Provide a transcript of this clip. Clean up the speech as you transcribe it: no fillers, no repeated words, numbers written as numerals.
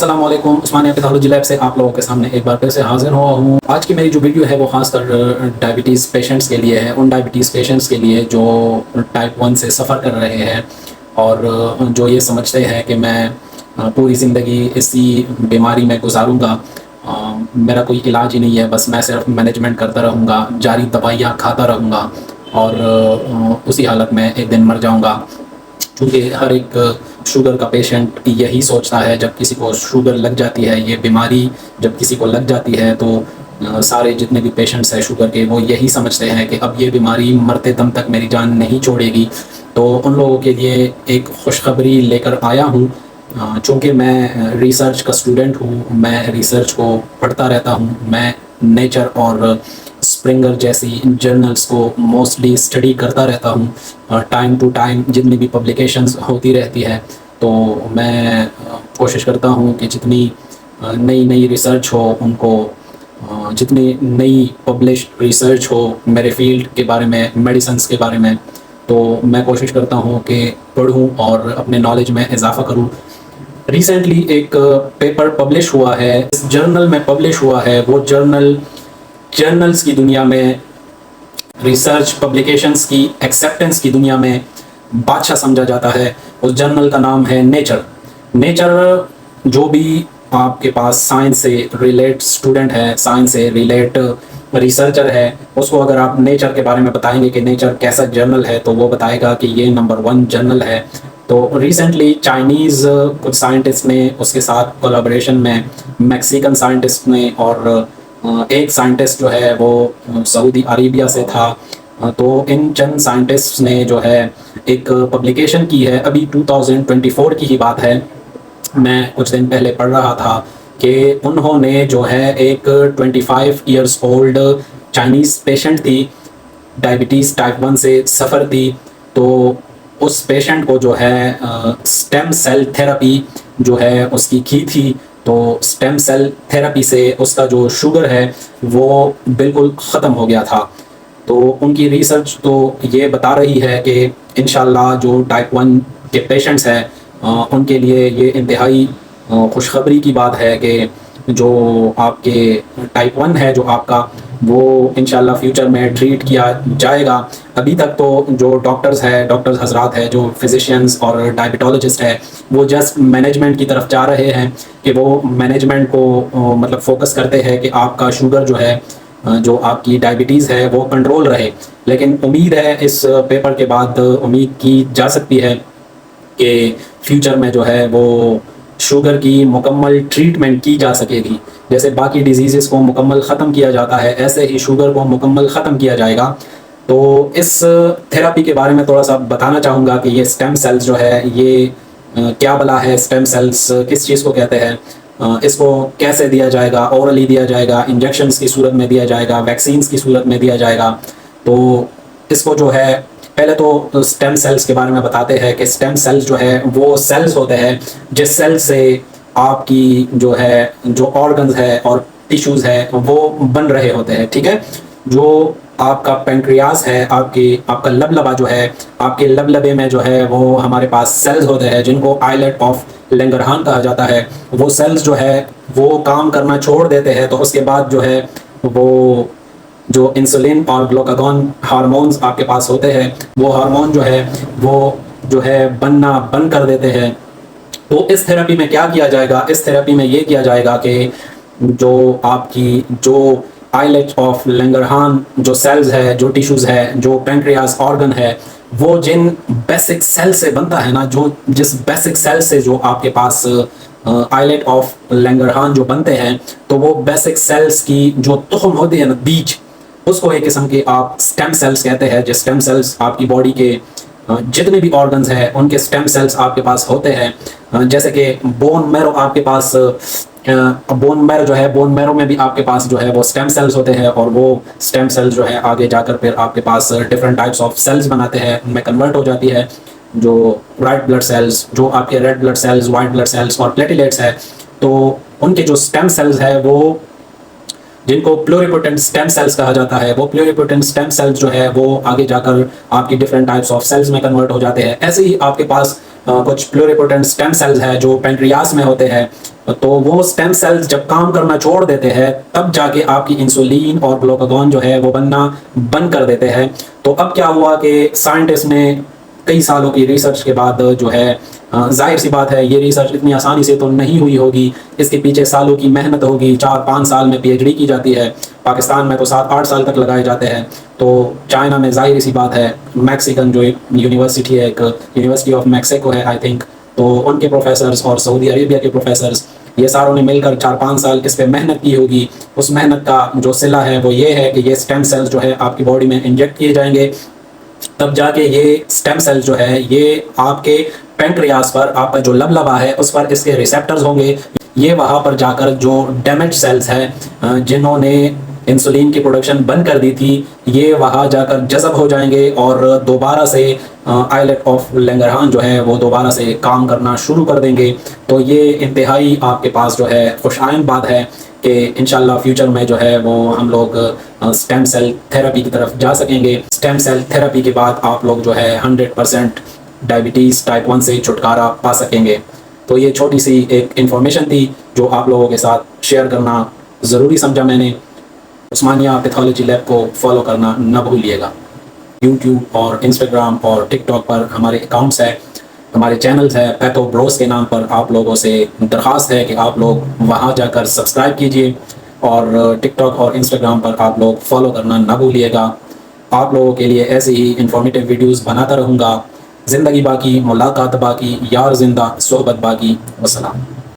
अस्सलाम वालेकुम। उस्मानिया pathology lab से आप लोगों के सामने एक बार फिर से हाजिर हुआ हूँ। आज की मेरी जो वीडियो है वो खासकर डायबिटीज़ पेशेंट्स के लिए है, उन डायबिटीज़ पेशेंट्स के लिए जो टाइप 1 से सफ़र कर रहे हैं और जो ये समझते हैं कि मैं पूरी ज़िंदगी इसी बीमारी में गुजारूँगा, मेरा कोई इलाज ही नहीं है, बस मैं सिर्फ मैनेजमेंट करता रहूँगा, जारी दवाइयाँ खाता रहूँगा और उसी हालत में एक दिन मर जाऊँगा। क्योंकि हर एक शुगर का पेशेंट यही सोचता है, जब किसी को शुगर लग जाती है, ये बीमारी जब किसी को लग जाती है तो सारे जितने भी पेशेंट्स हैं शुगर के, वो यही समझते हैं कि अब ये बीमारी मरते दम तक मेरी जान नहीं छोड़ेगी। तो उन लोगों के लिए एक खुशखबरी लेकर आया हूँ। चूँकि मैं रिसर्च का स्टूडेंट हूँ, मैं रिसर्च को पढ़ता रहता हूँ, मैं नेचर और स्प्रिंगर जैसी जर्नल्स को मोस्टली स्टडी करता रहता हूँ। टाइम टू टाइम जितनी भी पब्लिकेशंस होती रहती है, तो मैं कोशिश करता हूँ कि जितनी नई नई रिसर्च हो उनको जितनी नई पब्लिश रिसर्च हो मेरे फील्ड के बारे में, मेडिसिन्स के बारे में, तो मैं कोशिश करता हूँ कि पढ़ूँ और अपने नॉलेज में इजाफ़ा करूँ। रिसेंटली एक पेपर पब्लिश हुआ है, इस जर्नल में पब्लिश हुआ है, वो जर्नल्स की दुनिया में, रिसर्च पब्लिकेशंस की एक्सेप्टेंस की दुनिया में बादशाह समझा जाता है। उस जर्नल का नाम है नेचर। जो भी आपके पास साइंस से रिलेट स्टूडेंट है, साइंस से रिलेट रिसर्चर है, उसको अगर आप नेचर के बारे में बताएंगे कि नेचर कैसा जर्नल है, तो वो बताएगा कि ये नंबर 1 जर्नल है। तो रिसेंटली चाइनीज़ कुछ साइंटिस्ट ने उसके साथ कोलैबोरेशन में मैक्सिकन साइंटिस्ट ने और एक साइंटिस्ट जो है वो सऊदी अरेबिया से था, तो इन चंद साइंटिस्ट्स ने जो है एक पब्लिकेशन की है। अभी 2024 की ही बात है, मैं कुछ दिन पहले पढ़ रहा था कि उन्होंने जो है एक 25 इयर्स ओल्ड चाइनीज़ पेशेंट थी, डायबिटीज़ टाइप 1 से सफ़र थी। तो उस पेशेंट को जो है स्टेम सेल थेरेपी जो है उसकी की थी। तो स्टेम सेल थेरेपी से उसका जो शुगर है वो बिल्कुल ख़त्म हो गया था। तो उनकी रिसर्च तो ये बता रही है कि इंशाल्लाह जो टाइप 1 के पेशेंट्स हैं उनके लिए ये इंतहाई खुशखबरी की बात है कि जो आपके टाइप 1 है जो आपका, वो इंशाल्लाह फ्यूचर में ट्रीट किया जाएगा। अभी तक तो जो डॉक्टर्स हजरात है, जो फिजिशियंस और डायबिटोलॉजिस्ट है, वो जस्ट मैनेजमेंट की तरफ जा रहे हैं कि वो मैनेजमेंट को मतलब फोकस करते हैं कि आपका शुगर जो है, जो आपकी डायबिटीज़ है, वो कंट्रोल रहे। लेकिन उम्मीद है इस पेपर के बाद उम्मीद की जा सकती है कि फ्यूचर में जो है वो शुगर की मुकम्मल ट्रीटमेंट की जा सकेगी। जैसे बाकी डिजीज़ को मुकम्मल ख़त्म किया जाता है, ऐसे ही शुगर को मुकम्मल ख़त्म किया जाएगा। तो इस थेरेपी के बारे में थोड़ा सा बताना चाहूँगा कि ये स्टेम सेल्स जो है ये क्या भला है, स्टेम सेल्स किस चीज़ को कहते हैं, इसको कैसे दिया जाएगा, ओरली दिया जाएगा, इंजेक्शंस की सूरत में दिया जाएगा, वैक्सीन्स की सूरत में दिया जाएगा। तो इसको जो है पहले तो स्टेम सेल्स के बारे में बताते हैं कि स्टेम सेल्स जो है वो सेल्स होते हैं जिस सेल से आपकी जो है जो ऑर्गन्स है और टिश्यूज़ है वो बन रहे होते हैं। ठीक है, जो आपका पेंक्रियास है, आपका लबलबा जो है, आपके लबलबे में जो है वो हमारे पास सेल्स होते हैं जिनको आइलेट ऑफ लैंगरहान कहा जाता है। वो सेल्स जो है वो काम करना छोड़ देते हैं, तो उसके बाद जो है वो जो इंसुलिन और ग्लूकागॉन हार्मोन्स आपके पास होते हैं, वो हार्मोन जो है बनना बंद कर देते हैं। तो इस थेरेपी में क्या किया जाएगा, इस थेरेपी में ये किया जाएगा कि जो आपकी जो आइलेट ऑफ लैंगरहान जो सेल्स है, जो टिश्यूज़ है, जो पेंक्रियास ऑर्गन है, वो जिन बेसिक सेल से बनता है ना, जो जिस बेसिक सेल से जो आपके पास आइलेट ऑफ लैंगरहान जो बनते हैं, तो वो बेसिक सेल्स की जो तुखम होती है ना, बीज, उसको एक किस्म के आप स्टेम सेल्स कहते हैं। जो स्टेम सेल्स आपकी बॉडी के जितने भी ऑर्गन्स हैं उनके स्टेम सेल्स आपके पास होते हैं। जैसे कि बोन मैरो आपके पास, बोन मैरो जो है, बोन मैरो में भी आपके पास जो है वो स्टेम सेल्स होते हैं, और वो स्टेम सेल्स जो है आगे जाकर फिर आपके पास डिफरेंट टाइप्स ऑफ सेल्स बनाते हैं, उनमें कन्वर्ट हो जाती है। जो वाइट ब्लड सेल्स, जो आपके red blood cells, white blood cells और प्लेटलेट्स है, तो उनके जो स्टेम सेल्स है वो जिनको प्लूरिपोटेंट स्टेम सेल्स कहा जाता है, वो प्लूरिपोटेंट स्टेम सेल्स जो है वो आगे जाकर आपकी डिफरेंट टाइप्स ऑफ सेल्स में कन्वर्ट हो जाते हैं। ऐसे ही आपके पास कुछ प्लूरिपोटेंट स्टेम सेल्स है जो पेंक्रियास में होते हैं, तो वो स्टेम सेल्स जब काम करना छोड़ देते हैं तब जाके आपकी इंसुलिन और ग्लूकागॉन जो है वो बनना बंद कर देते हैं। तो अब क्या हुआ कि साइंटिस्ट ने कई सालों की रिसर्च के बाद जो है जाहिर सी बात है ये रिसर्च इतनी आसानी से तो नहीं हुई होगी, इसके पीछे सालों की मेहनत होगी। 4-5 साल में पीएचडी की जाती है, पाकिस्तान में तो 7-8 साल तक लगाए जाते हैं। तो चाइना में जाहिर सी बात है मैक्सिकन जो एक यूनिवर्सिटी है, एक यूनिवर्सिटी ऑफ मैक्सिको है आई थिंक, तो उनके प्रोफेसर्स और सऊदी अरेबिया के प्रोफेसर्स ये सारों ने मिलकर 4-5 साल इस पर मेहनत की होगी। उस मेहनत का जो सिला है वो ये है कि ये स्टेम सेल्स जो है आपकी बॉडी में इंजेक्ट किए जाएंगे, तब जाके ये स्टेम सेल जो है ये आपके पेंक्रियास पर, आपका जो लबलबा है उस पर इसके रिसेप्टर्स होंगे। ये वहाँ पर जाकर जो डैमेज सेल्स हैं जिन्होंने इंसुलिन की प्रोडक्शन बंद कर दी थी, ये वहाँ जाकर जज़ब हो जाएंगे और दोबारा से आइलेट ऑफ लैंगरहान जो है वो दोबारा से काम करना शुरू कर देंगे। तो ये इंतहाई आपके पास जो है खुशाइन बात है कि इंशाल्लाह फ्यूचर में जो है वो हम लोग स्टेम सेल थेरेपी की तरफ जा सकेंगे। स्टेम सेल थेरेपी के बाद आप लोग जो है 100% डायबिटीज़ टाइप 1 से छुटकारा पा सकेंगे। तो ये छोटी सी एक इन्फॉर्मेशन थी जो आप लोगों के साथ शेयर करना ज़रूरी समझा मैंने। उस्मानिया पैथोलॉजी लैब को फॉलो करना न भूलिएगा। यूट्यूब और इंस्टाग्राम और टिकटॉक पर हमारे अकाउंट्स है, हमारे चैनल्स है पैथो ब्रोस के नाम पर। आप लोगों से दरख्वास्त है कि आप लोग वहाँ जाकर सब्सक्राइब कीजिए और टिकटॉक और इंस्टाग्राम पर आप लोग फॉलो करना ना भूलिएगा। आप लोगों के लिए ऐसे ही इंफॉर्मेटिव वीडियोस बनाता रहूँगा। ज़िंदगी बाकी, मुलाकात बाकी, यार जिंदा, सोहबत बाकी। वस्सलाम।